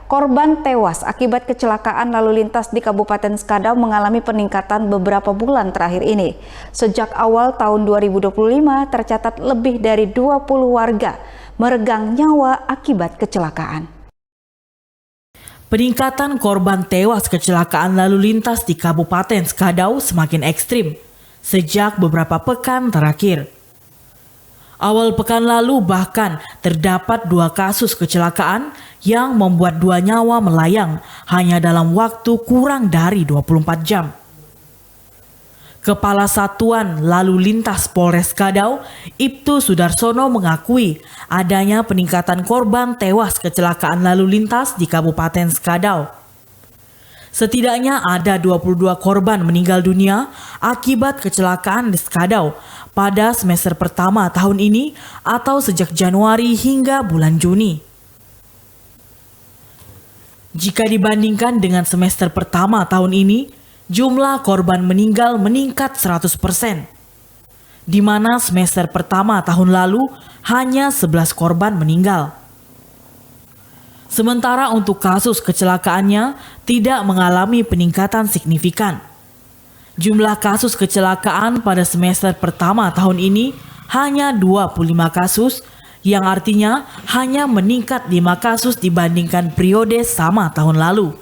Korban tewas akibat kecelakaan lalu lintas di Kabupaten Skadau mengalami peningkatan beberapa bulan terakhir ini. Sejak awal tahun 2025 tercatat lebih dari 20 warga meregang nyawa akibat kecelakaan. Peningkatan korban tewas kecelakaan lalu lintas di Kabupaten Skadau semakin ekstrim sejak beberapa pekan terakhir. Awal pekan lalu bahkan terdapat 2 kasus kecelakaan yang membuat 2 nyawa melayang hanya dalam waktu kurang dari 24 jam. Kepala Satuan Lalu Lintas Polres Skadau, Ibtu Sudarsono mengakui adanya peningkatan korban tewas kecelakaan lalu lintas di Kabupaten Skadau. Setidaknya ada 22 korban meninggal dunia akibat kecelakaan di Skadau pada semester pertama tahun ini atau sejak Januari hingga bulan Juni. Jika dibandingkan dengan semester pertama tahun ini, jumlah korban meninggal meningkat 100%, di mana semester pertama tahun lalu hanya 11 korban meninggal. Sementara untuk kasus kecelakaannya tidak mengalami peningkatan signifikan. Jumlah kasus kecelakaan pada semester pertama tahun ini hanya 25 kasus, yang artinya hanya meningkat 5 kasus dibandingkan periode sama tahun lalu.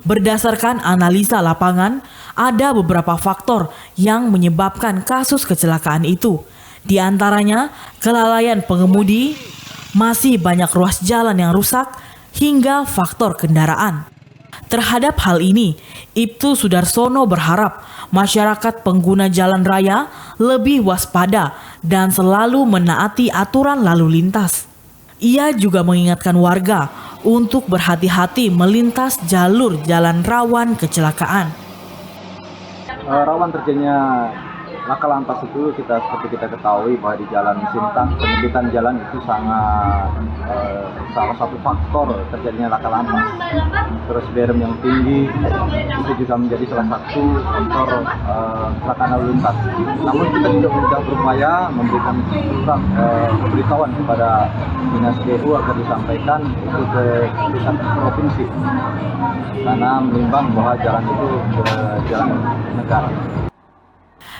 Berdasarkan analisa lapangan, ada beberapa faktor yang menyebabkan kasus kecelakaan itu. Di antaranya kelalaian pengemudi, masih banyak ruas jalan yang rusak, hingga faktor kendaraan. Terhadap hal ini, Ibtu Sudarsono berharap masyarakat pengguna jalan raya lebih waspada dan selalu menaati aturan lalu lintas. Ia juga mengingatkan warga untuk berhati-hati melintas jalur jalan rawan kecelakaan. Rawan terjadinya laka lantas itu seperti kita ketahui bahwa di Jalan Sintang penyempitan jalan itu sangat salah satu faktor terjadinya laka lantas. Terus BRM yang tinggi itu juga menjadi salah satu faktor kecelakaan lalu lintas. Namun kita juga sudah berupaya memberikan surat pemberitahuan kepada Dinas PU agar disampaikan itu ke pusat provinsi karena menimbang bahwa jalan itu jalan negara.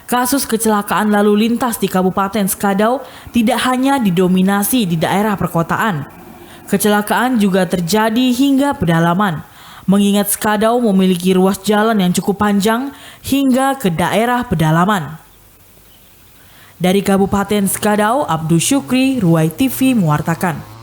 Kasus kecelakaan lalu lintas di Kabupaten Skadau tidak hanya didominasi di daerah perkotaan. Kecelakaan juga terjadi hingga pedalaman, mengingat Skadau memiliki ruas jalan yang cukup panjang hingga ke daerah pedalaman. Dari Kabupaten Skadau, Abdul Syukri, Ruai TV mewartakan.